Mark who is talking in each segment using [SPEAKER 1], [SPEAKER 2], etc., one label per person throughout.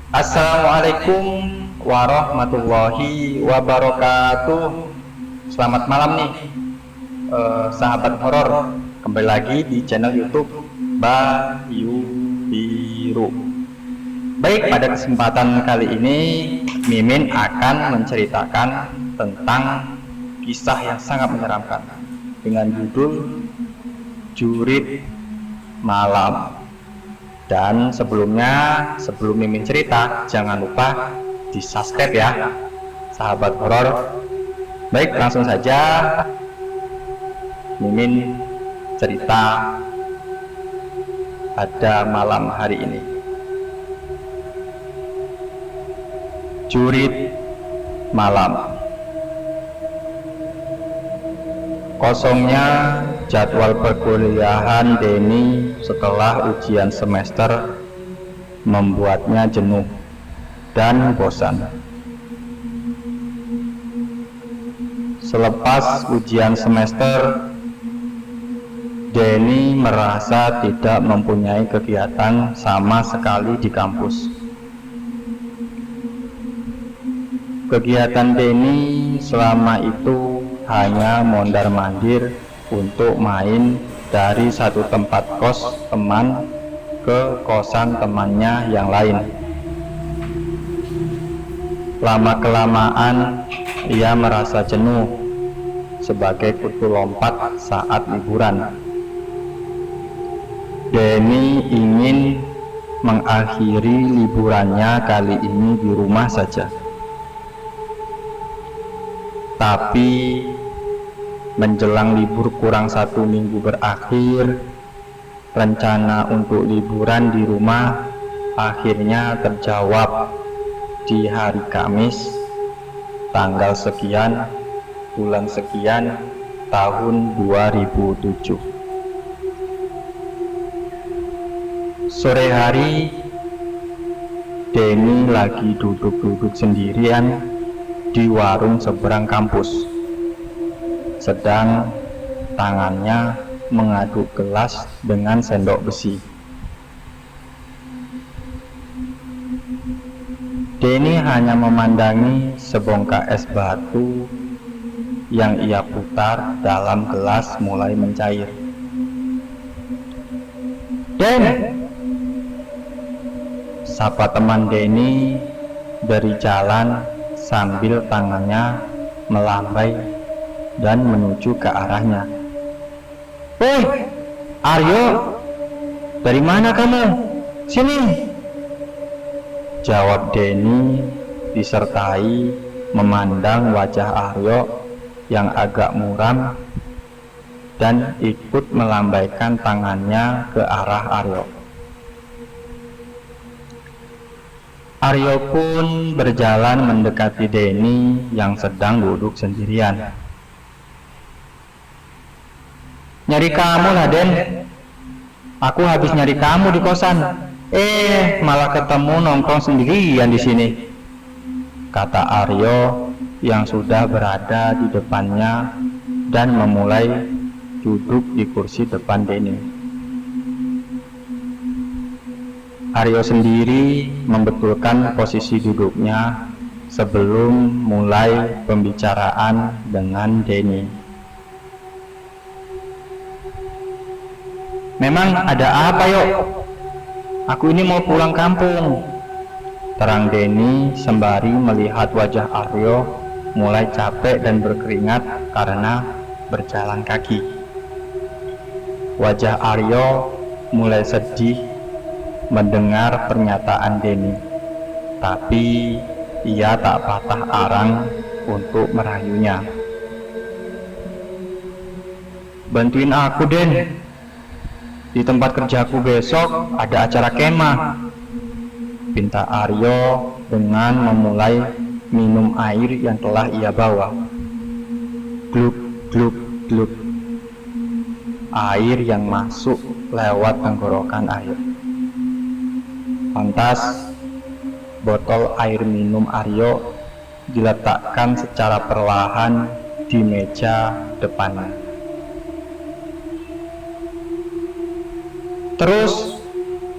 [SPEAKER 1] Assalamualaikum warahmatullahi wabarakatuh. Selamat malam nih, sahabat horor. Kembali lagi di channel YouTube Bayu Biru. Baik, pada kesempatan kali ini Mimin akan menceritakan tentang kisah yang sangat menyeramkan dengan judul Jurit Malam. Dan sebelum Mimin cerita, jangan lupa di subscribe ya, sahabat horor. Baik, langsung saja Mimin cerita pada malam hari ini. Jurit Malam. Kosongnya jadwal perkuliahan Denny setelah ujian semester membuatnya jenuh dan bosan. Selepas ujian semester, Denny merasa tidak mempunyai kegiatan sama sekali di kampus. Kegiatan Denny selama itu hanya mondar-mandir untuk main dari satu tempat kos teman ke kosan temannya yang lain. Lama-kelamaan ia merasa jenuh sebagai kutu lompat saat liburan. Denny ingin mengakhiri liburannya kali ini di rumah saja. Tapi menjelang libur kurang 1 minggu berakhir, rencana untuk liburan di rumah akhirnya terjawab di hari Kamis, tanggal sekian, bulan sekian, tahun 2007. Sore hari, Denny lagi duduk-duduk sendirian di warung seberang kampus, sedang tangannya mengaduk gelas dengan sendok besi. Denny hanya memandangi sebongkah es batu yang ia putar dalam gelas mulai mencair. "Den!" sapa teman Denny dari jalan sambil tangannya melambai dan menuju ke arahnya. "Woi, Aryo, dari mana kamu? Sini!" jawab Denny disertai memandang wajah Aryo yang agak muram dan ikut melambaikan tangannya ke arah Aryo. Aryo pun berjalan mendekati Denny yang sedang duduk sendirian. "Nyari kamu lah, Den. Aku habis nyari kamu di kosan. Malah ketemu nongkrong sendirian di sini," kata Aryo yang sudah berada di depannya dan memulai duduk di kursi depan Denny. Aryo sendiri membetulkan posisi duduknya sebelum mulai pembicaraan dengan Denny. "Memang ada apa, Yok? Aku ini mau pulang kampung," terang Denny sembari melihat wajah Aryo mulai capek dan berkeringat karena berjalan kaki. Wajah Aryo mulai sedih mendengar pernyataan Denny, tapi ia tak patah arang untuk merayunya. "Bantuin aku, Den. Di tempat kerjaku besok ada acara kemah," pinta Aryo dengan memulai minum air yang telah ia bawa. Gluk, gluk, gluk. Air yang masuk lewat tenggorokan Aryo. Lantas, botol air minum Aryo diletakkan secara perlahan di meja depannya. "Terus,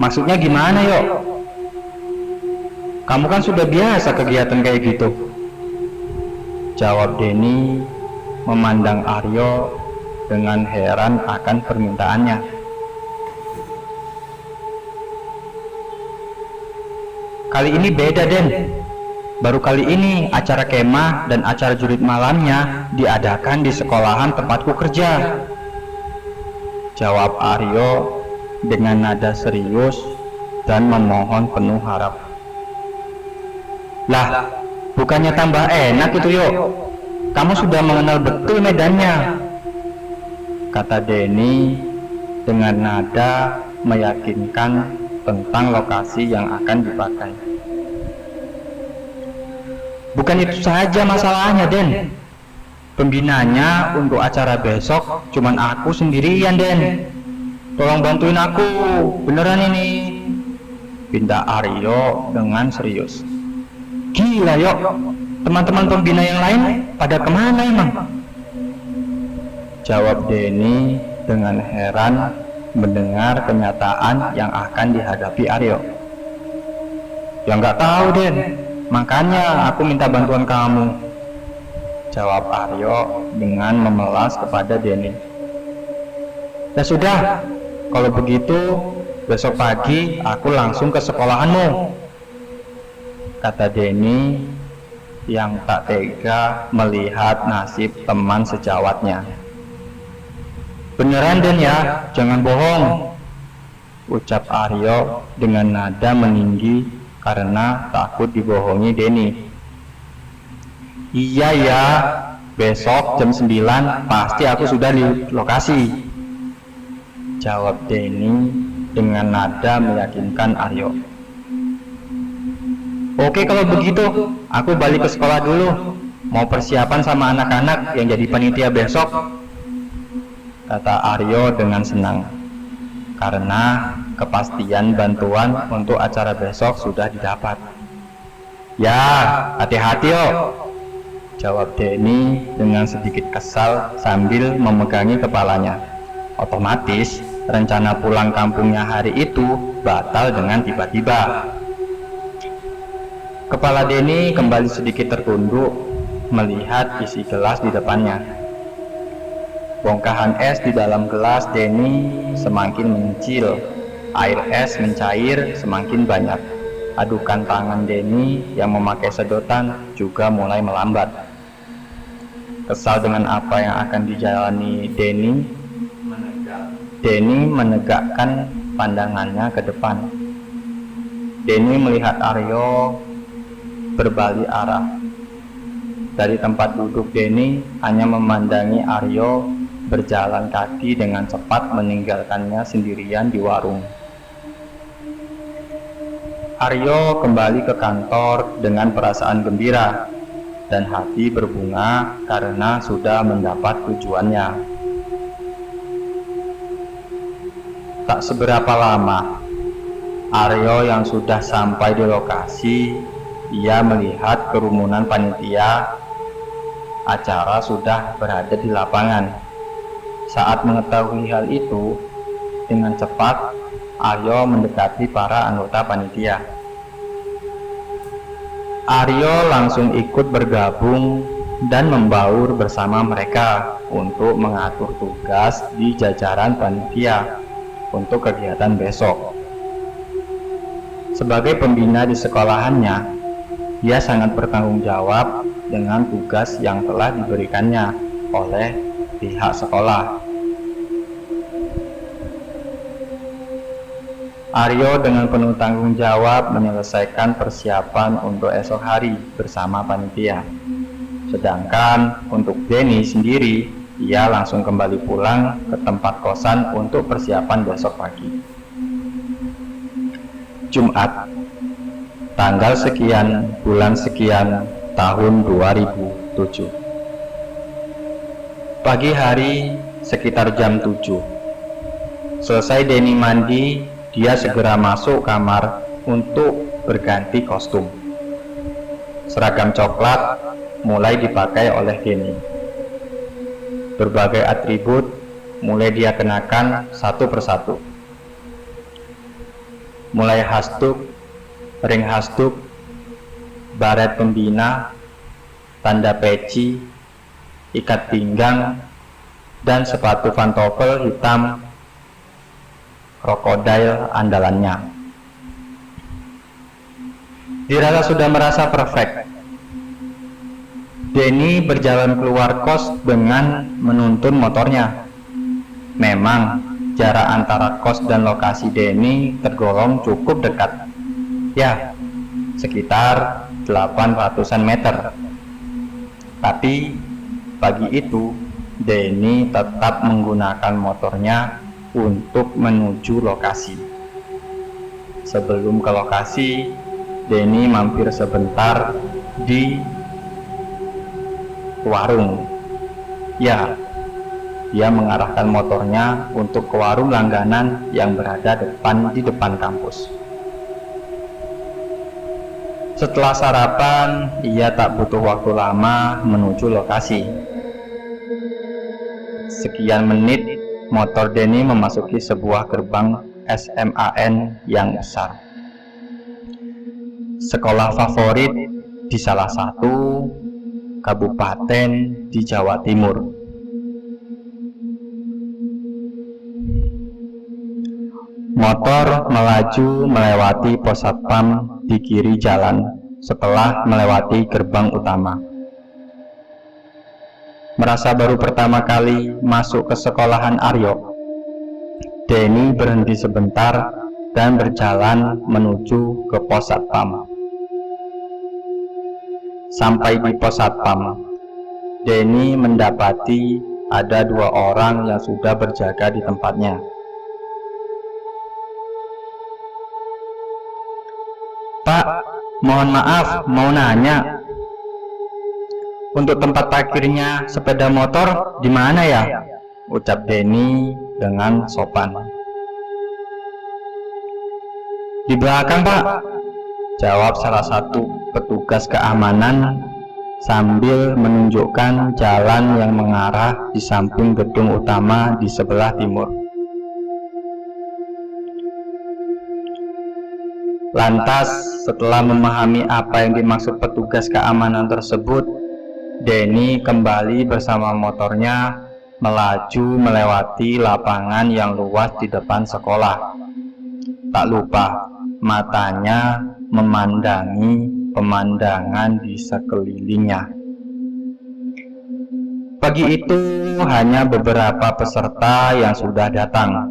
[SPEAKER 1] maksudnya gimana, Yok? Kamu kan sudah biasa kegiatan kayak gitu, jawab Denny memandang Aryo dengan heran akan permintaannya. Kali ini beda, Den. Baru kali ini acara kemah dan acara jurit malamnya diadakan di sekolahan tempatku kerja, jawab Aryo dengan nada serius dan memohon penuh harap. Lah, bukannya tambah enak itu, Yo? Kamu sudah mengenal betul medannya, kata Denny dengan nada meyakinkan tentang lokasi yang akan dipakai. Bukan itu saja masalahnya, Den. Pembinanya untuk acara besok cuman aku sendirian, Den. Tolong bantuin aku, beneran ini, pinta Aryo dengan serius. Gila, Yok. Teman-teman pembina yang lain pada kemana emang? Jawab Denny dengan heran mendengar kenyataan yang akan dihadapi Aryo. Ya nggak tahu, Den. Makanya aku minta bantuan kamu, jawab Aryo dengan memelas kepada Denny. Ya sudah, kalau begitu besok pagi aku langsung ke sekolahanmu, kata Denny yang tak tega melihat nasib teman sejawatnya. Beneran, Den, ya, jangan bohong, ucap Aryo dengan nada meninggi karena takut dibohongi Denny. Iya ya, besok jam 9 pasti aku sudah di lokasi, jawab Denny dengan nada meyakinkan Aryo. Oke, kalau begitu aku balik ke sekolah dulu, mau persiapan sama anak-anak yang jadi panitia besok, kata Aryo dengan senang, karena kepastian bantuan untuk acara besok sudah didapat. Ya, hati-hati, Yo, jawab Denny dengan sedikit kesal sambil memegangi kepalanya. Otomatis rencana pulang kampungnya hari itu batal dengan tiba-tiba. Kepala Denny kembali sedikit tertunduk melihat isi gelas di depannya. Bongkahan es di dalam gelas Denny semakin mengecil, air es mencair semakin banyak. Adukan tangan Denny yang memakai sedotan juga mulai melambat. Kesal dengan apa yang akan dijalani Denny menegakkan pandangannya ke depan. Denny melihat Aryo berbalik arah. Dari tempat duduk Denny hanya memandangi Aryo berjalan kaki dengan cepat meninggalkannya sendirian di warung. Aryo kembali ke kantor dengan perasaan gembira dan hati berbunga karena sudah mendapat tujuannya. Tak seberapa lama, Aryo yang sudah sampai di lokasi, ia melihat kerumunan panitia acara sudah berada di lapangan. Saat mengetahui hal itu, dengan cepat Aryo mendekati para anggota panitia. Aryo langsung ikut bergabung dan membaur bersama mereka untuk mengatur tugas di jajaran panitia untuk kegiatan besok. Sebagai pembina di sekolahannya, ia sangat bertanggung jawab dengan tugas yang telah diberikannya oleh pihak sekolah. Aryo dengan penuh tanggung jawab menyelesaikan persiapan untuk esok hari bersama panitia. Sedangkan untuk Denny sendiri, ia langsung kembali pulang ke tempat kosan untuk persiapan besok pagi. Jumat, tanggal sekian, bulan sekian, tahun 2007. Pagi hari sekitar jam 7. Selesai Denny mandi, dia segera masuk kamar untuk berganti kostum. Seragam coklat mulai dipakai oleh Denny. Berbagai atribut mulai dia kenakan satu persatu. Mulai hasduk, ring hasduk, baret pembina, tanda peci, ikat pinggang, dan sepatu pantofel hitam krokodil andalannya. Dirasa sudah merasa perfect, Denny berjalan keluar kos dengan menuntun motornya. Memang jarak antara kos dan lokasi Denny tergolong cukup dekat, ya sekitar 800-an meter. Tapi pagi itu Denny tetap menggunakan motornya untuk menuju lokasi. Sebelum ke lokasi, Denny mampir sebentar di warung. Ya, dia mengarahkan motornya untuk ke warung langganan yang berada di depan kampus. Setelah sarapan, ia tak butuh waktu lama menuju lokasi. Sekian menit, motor Denny memasuki sebuah gerbang SMAN yang besar. Sekolah favorit di salah satu kabupaten di Jawa Timur. Motor melaju melewati pos satpam di kiri jalan setelah melewati gerbang utama. Merasa baru pertama kali masuk ke sekolahan Aryo, Denny berhenti sebentar dan berjalan menuju ke pos satpam. Sampai di pos satpam, Denny mendapati ada 2 orang yang sudah berjaga di tempatnya. "Pak, mohon maaf, mau nanya. Untuk tempat parkirnya sepeda motor di mana ya?" ucap Denny dengan sopan. "Di belakang, Pak," jawab salah satu petugas keamanan sambil menunjukkan jalan yang mengarah di samping gedung utama di sebelah timur. Lantas, setelah memahami apa yang dimaksud petugas keamanan tersebut, Denny kembali bersama motornya melaju melewati lapangan yang luas di depan sekolah. Tak lupa, matanya memandangi pemandangan di sekelilingnya. Pagi itu hanya beberapa peserta yang sudah datang,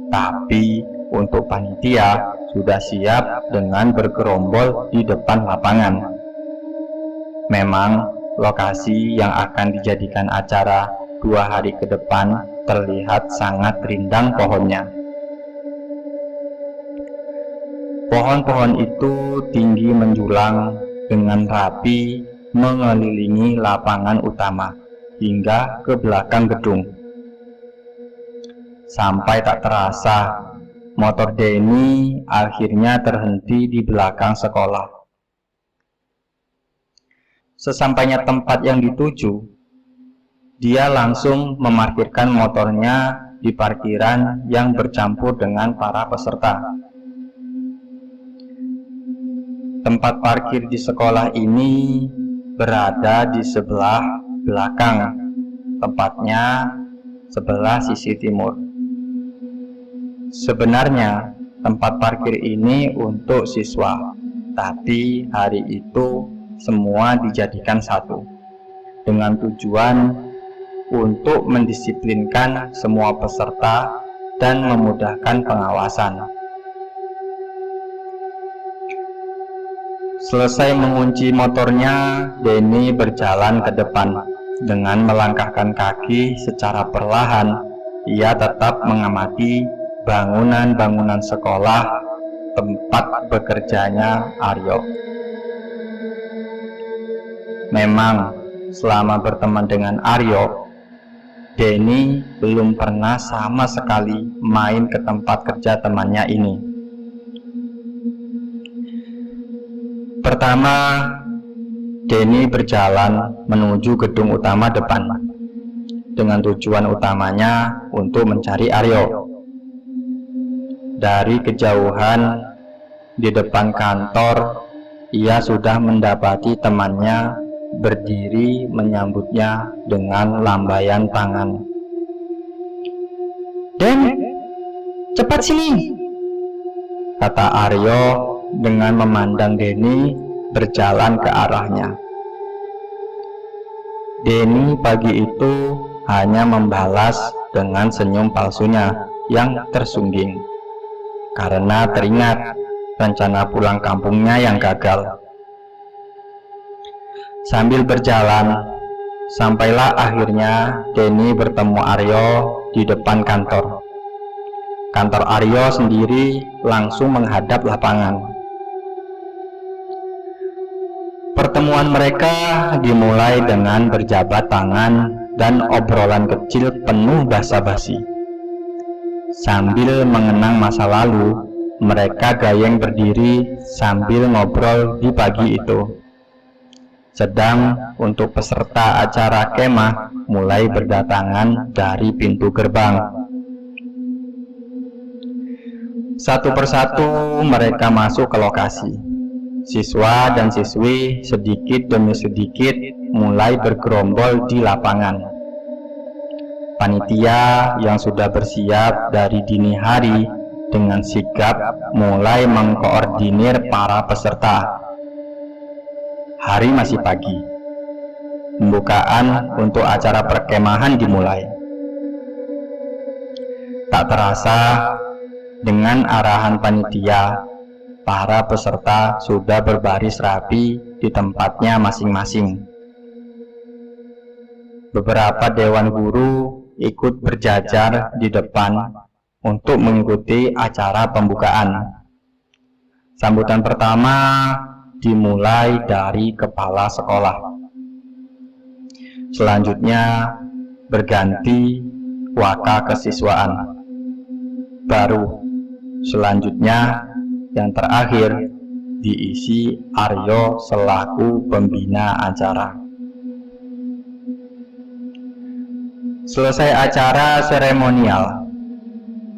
[SPEAKER 1] tapi untuk panitia sudah siap dengan bergerombol di depan lapangan. Memang lokasi yang akan dijadikan acara 2 hari ke depan terlihat sangat rindang pohonnya. Pohon-pohon itu tinggi menjulang dengan rapi mengelilingi lapangan utama hingga ke belakang gedung. Sampai tak terasa, motor Denny akhirnya terhenti di belakang sekolah. Sesampainya tempat yang dituju, dia langsung memarkirkan motornya di parkiran yang bercampur dengan para peserta. Tempat parkir di sekolah ini berada di sebelah belakang, tepatnya sebelah sisi timur. Sebenarnya tempat parkir ini untuk siswa, tapi hari itu semua dijadikan satu, dengan tujuan untuk mendisiplinkan semua peserta dan memudahkan pengawasan. Selesai mengunci motornya, Denny berjalan ke depan. Dengan melangkahkan kaki secara perlahan, ia tetap mengamati bangunan-bangunan sekolah tempat bekerjanya Aryo. Memang, selama berteman dengan Aryo, Denny belum pernah sama sekali main ke tempat kerja temannya ini. Pertama, Denny berjalan menuju gedung utama depan, dengan tujuan utamanya untuk mencari Aryo. Dari kejauhan, di depan kantor ia sudah mendapati temannya berdiri menyambutnya dengan lambaian tangan.
[SPEAKER 2] "Den, cepat sini,"
[SPEAKER 1] kata Aryo dengan memandang Denny berjalan ke arahnya. Denny pagi itu hanya membalas dengan senyum palsunya yang tersungging karena teringat rencana pulang kampungnya yang gagal. Sambil berjalan, sampailah akhirnya Denny bertemu Aryo di depan kantor. Kantor Aryo sendiri langsung menghadap lapangan. Pertemuan mereka dimulai dengan berjabat tangan dan obrolan kecil penuh basa-basi. Sambil mengenang masa lalu, mereka gayeng berdiri sambil ngobrol di pagi itu. Sedang untuk peserta acara kemah mulai berdatangan dari pintu gerbang. Satu persatu mereka masuk ke lokasi. Siswa dan siswi sedikit demi sedikit mulai bergerombol di lapangan. Panitia yang sudah bersiap dari dini hari dengan sigap mulai mengkoordinir para peserta. Hari masih pagi. Pembukaan untuk acara perkemahan dimulai. Tak terasa, dengan arahan panitia, para peserta sudah berbaris rapi di tempatnya masing-masing. Beberapa dewan guru ikut berjajar di depan untuk mengikuti acara pembukaan. Sambutan pertama dimulai dari kepala sekolah. Selanjutnya berganti waka kesiswaan. Baru selanjutnya yang terakhir diisi Aryo selaku pembina acara. Selesai acara seremonial,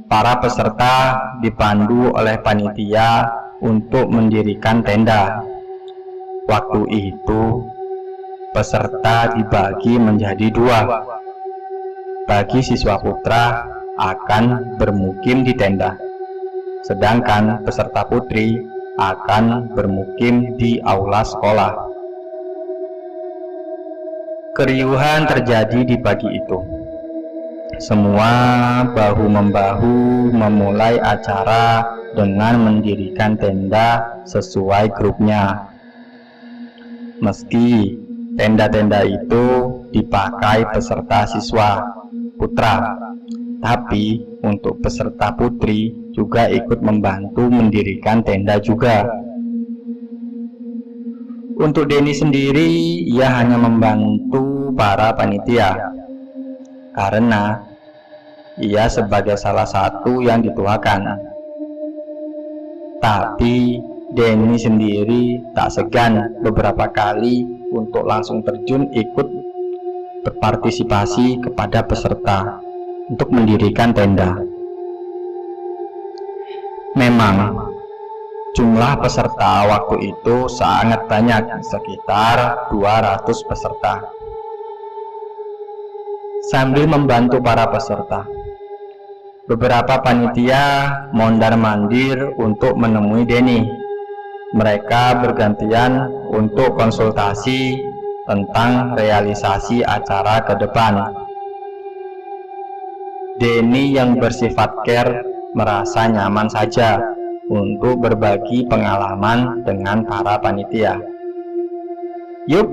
[SPEAKER 1] para peserta dipandu oleh panitia untuk mendirikan tenda. Waktu itu, peserta dibagi menjadi dua. Bagi siswa putra akan bermukim di tenda, sedangkan peserta putri akan bermukim di aula sekolah. Keriuhan terjadi di pagi itu. Semua bahu-membahu memulai acara dengan mendirikan tenda sesuai grupnya. Meski tenda-tenda itu dipakai peserta siswa putra, tapi untuk peserta putri juga ikut membantu mendirikan tenda juga. Untuk Denny sendiri, ia hanya membantu para panitia karena ia sebagai salah satu yang dituakan. Tapi Denny sendiri tak segan beberapa kali untuk langsung terjun ikut berpartisipasi kepada peserta untuk mendirikan tenda. Memang jumlah peserta waktu itu sangat banyak, sekitar 200 peserta. Sambil membantu para peserta, beberapa panitia mondar-mandir untuk menemui Denny. Mereka bergantian untuk konsultasi tentang realisasi acara ke depan. Denny yang bersifat care merasa nyaman saja untuk berbagi pengalaman dengan para panitia. Yuk,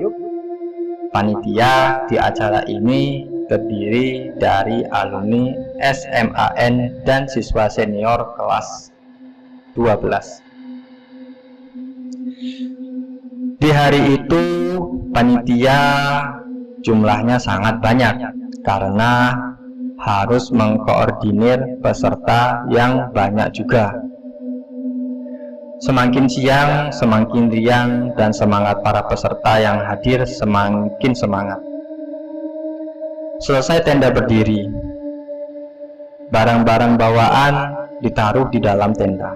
[SPEAKER 1] panitia di acara ini terdiri dari alumni SMAN dan siswa senior kelas 12. Di hari itu panitia jumlahnya sangat banyak karena harus mengkoordinir peserta yang banyak juga. Semakin siang, semakin riang, dan semangat para peserta yang hadir semakin semangat. Selesai tenda berdiri, barang-barang bawaan ditaruh di dalam tenda.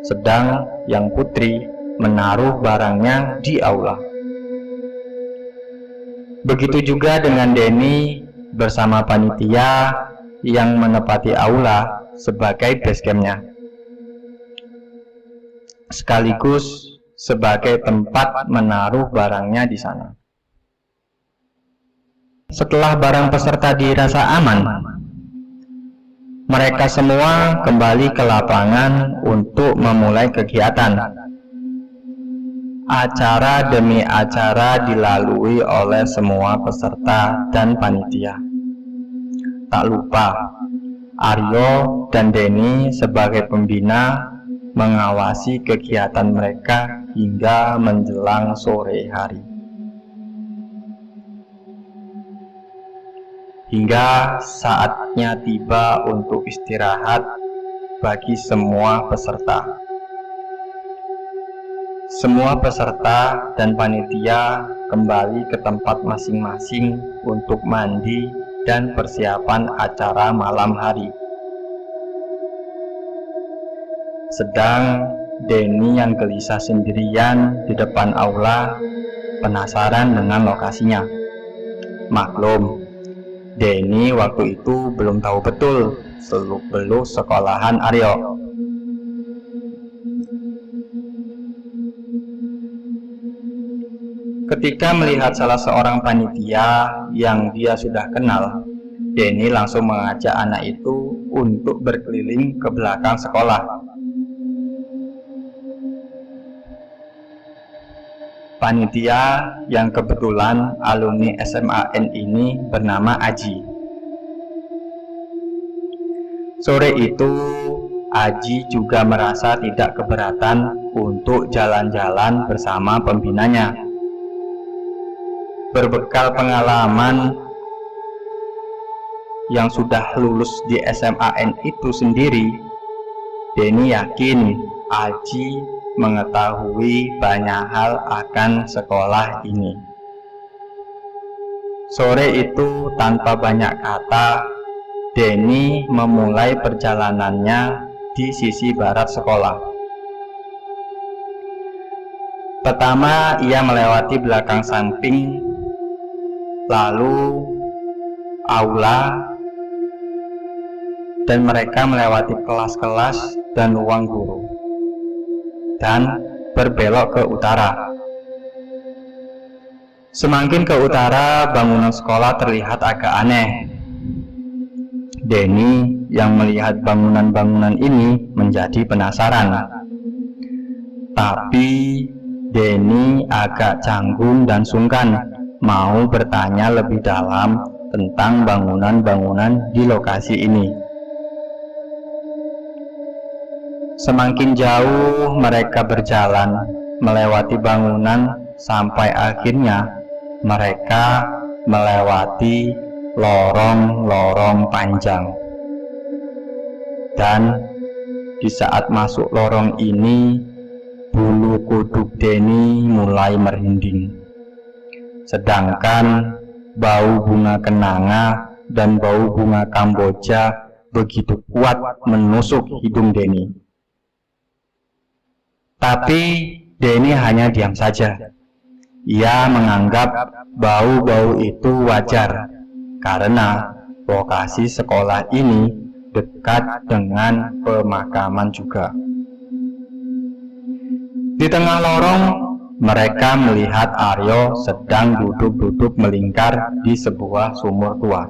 [SPEAKER 1] sedang yang putri menaruh barangnya di aula. Begitu juga dengan Denny bersama panitia yang menepati aula sebagai base campnya, sekaligus sebagai tempat menaruh barangnya di sana. Setelah barang peserta dirasa aman, mereka semua kembali ke lapangan untuk memulai kegiatan. Acara demi acara dilalui oleh semua peserta dan panitia. Tak lupa, Aryo dan Denny sebagai pembina mengawasi kegiatan mereka hingga menjelang sore hari. Hingga saatnya tiba untuk istirahat bagi semua peserta. Semua peserta dan panitia kembali ke tempat masing-masing untuk mandi dan persiapan acara malam hari. Sedang Denny yang gelisah sendirian di depan aula, penasaran dengan lokasinya. Maklum, Denny waktu itu belum tahu betul seluk-beluk sekolahan Aryo. Ketika melihat salah seorang panitia yang dia sudah kenal, Denny langsung mengajak anak itu untuk berkeliling ke belakang sekolah. Panitia yang kebetulan alumni SMAN ini bernama Aji. Sore itu, Aji juga merasa tidak keberatan untuk jalan-jalan bersama pembinanya. Berbekal pengalaman yang sudah lulus di SMAN itu sendiri, Denny yakin Aji mengetahui banyak hal akan sekolah ini. Sore itu tanpa banyak kata, Denny memulai perjalanannya di sisi barat sekolah. Pertama, ia melewati belakang samping, lalu aula, dan mereka melewati kelas-kelas dan ruang guru, dan berbelok ke utara. Semakin ke utara, bangunan sekolah terlihat agak aneh. Denny yang melihat bangunan-bangunan ini menjadi penasaran. Tapi Denny agak canggung dan sungkan mau bertanya lebih dalam tentang bangunan-bangunan di lokasi ini. Semakin jauh mereka berjalan melewati bangunan sampai akhirnya mereka melewati lorong-lorong panjang. Dan di saat masuk lorong ini, bulu kuduk Denny mulai merinding. Sedangkan bau bunga kenanga dan bau bunga Kamboja begitu kuat menusuk hidung Denny. Tapi Denny hanya diam saja. Ia menganggap bau-bau itu wajar karena lokasi sekolah ini dekat dengan pemakaman juga. Di tengah lorong, mereka melihat Aryo sedang duduk-duduk melingkar di sebuah sumur tua.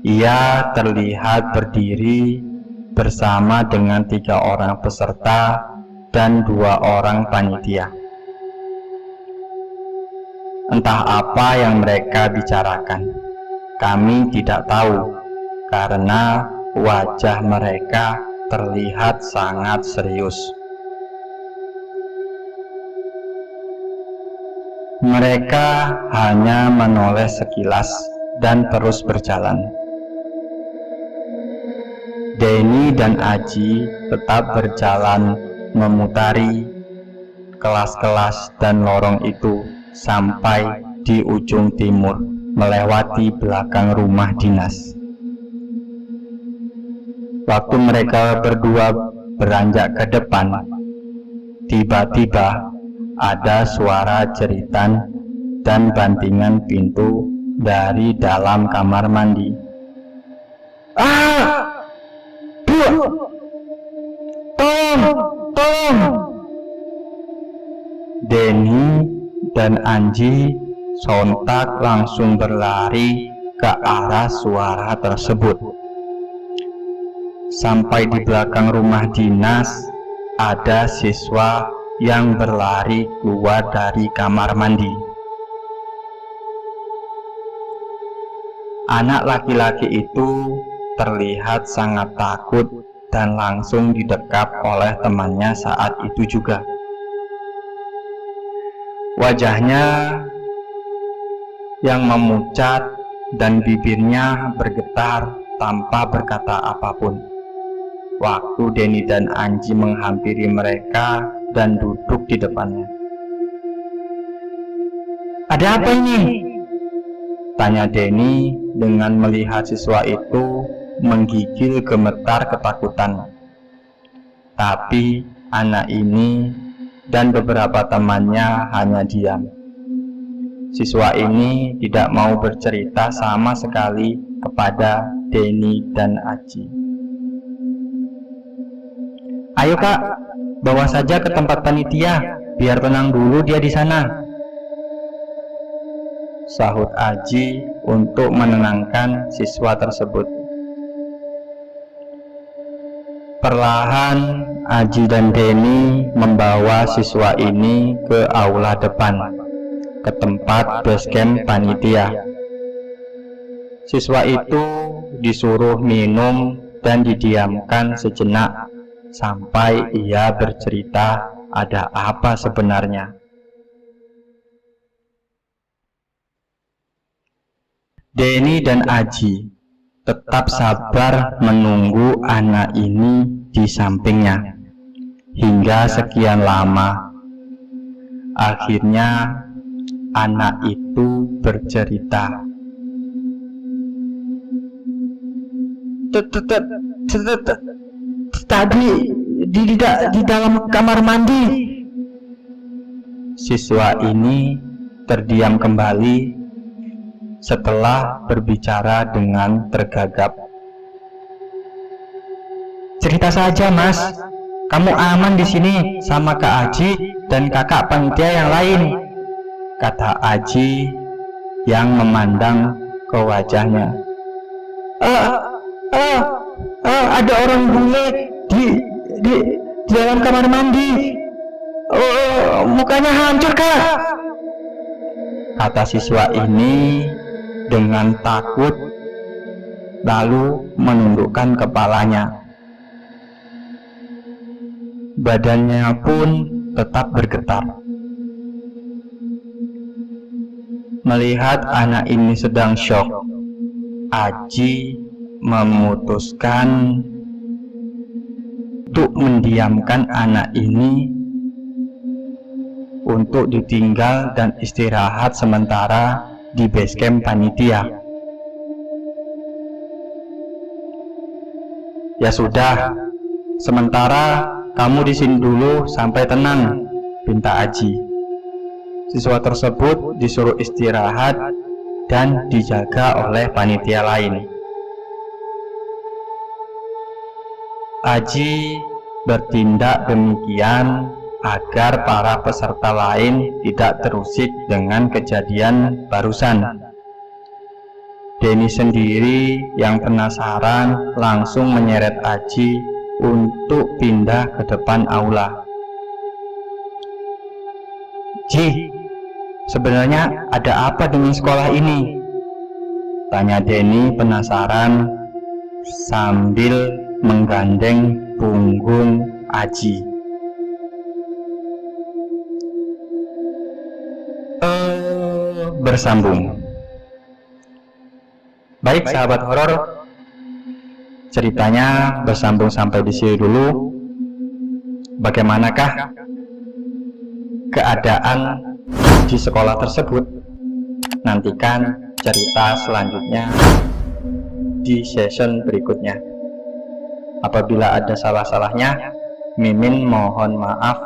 [SPEAKER 1] Ia terlihat berdiri bersama dengan 3 orang peserta dan 2 orang panitia. Entah apa yang mereka bicarakan, kami tidak tahu karena wajah mereka terlihat sangat serius. Mereka hanya menoleh sekilas dan terus berjalan. Denny dan Aji tetap berjalan memutari kelas-kelas dan lorong itu sampai di ujung timur, melewati belakang rumah dinas. Waktu mereka berdua beranjak ke depan, tiba-tiba ada suara jeritan dan bantingan pintu dari dalam kamar mandi.
[SPEAKER 2] Ah! Bu! Tolong! Tolong!
[SPEAKER 1] Denny dan Anji sontak langsung berlari ke arah suara tersebut. Sampai di belakang rumah dinas, ada siswa yang berlari keluar dari kamar mandi. Anak laki-laki itu terlihat sangat takut dan langsung didekap oleh temannya saat itu juga. Wajahnya yang memucat dan bibirnya bergetar tanpa berkata apapun. Waktu Denny dan Anji menghampiri mereka dan duduk di depannya.
[SPEAKER 2] Ada apa ini?
[SPEAKER 1] Tanya Denny dengan melihat siswa itu menggigil gemetar ketakutan. Tapi anak ini dan beberapa temannya hanya diam. Siswa ini tidak mau bercerita sama sekali kepada Denny dan Anji.
[SPEAKER 2] Ayo kak, bawa saja ke tempat panitia, biar tenang dulu dia di sana.
[SPEAKER 1] Sahut Aji untuk menenangkan siswa tersebut. Perlahan Aji dan Denny membawa siswa ini ke aula depan, ke tempat basecamp panitia. Siswa itu disuruh minum dan didiamkan sejenak sampai ia bercerita ada apa sebenarnya. Denny dan Aji tetap sabar menunggu anak ini di sampingnya hingga sekian lama. Akhirnya anak itu bercerita.
[SPEAKER 2] Tadi di dalam kamar mandi.
[SPEAKER 1] Siswa ini terdiam kembali setelah berbicara dengan tergagap.
[SPEAKER 2] Cerita saja mas, kamu aman di sini sama Kak Aji dan kakak panitia yang lain,
[SPEAKER 1] kata Aji yang memandang ke wajahnya.
[SPEAKER 2] Ada orang bule di dalam kamar mandi. Mukanya hancur kak,
[SPEAKER 1] kata siswa ini dengan takut, lalu menundukkan kepalanya. Badannya pun tetap bergetar. Melihat anak ini sedang syok, Aji memutuskan untuk mendiamkan anak ini untuk ditinggal dan istirahat sementara di basecamp panitia. Ya sudah, sementara kamu di sini dulu sampai tenang, pinta Aji. Siswa tersebut disuruh istirahat dan dijaga oleh panitia lain. Aji bertindak demikian agar para peserta lain tidak terusik dengan kejadian barusan. Denny sendiri yang penasaran langsung menyeret Aji untuk pindah ke depan aula. Ji, sebenarnya ada apa dengan sekolah ini? Tanya Denny penasaran sambil menggandeng punggung Aji. Bersambung. Baik sahabat horor, ceritanya bersambung sampai di sini dulu. Bagaimanakah keadaan di sekolah tersebut? Nantikan cerita selanjutnya di season berikutnya. Apabila ada salah-salahnya, Mimin mohon maaf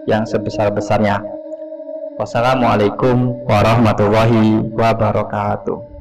[SPEAKER 1] yang sebesar-besarnya. Wassalamualaikum warahmatullahi wabarakatuh.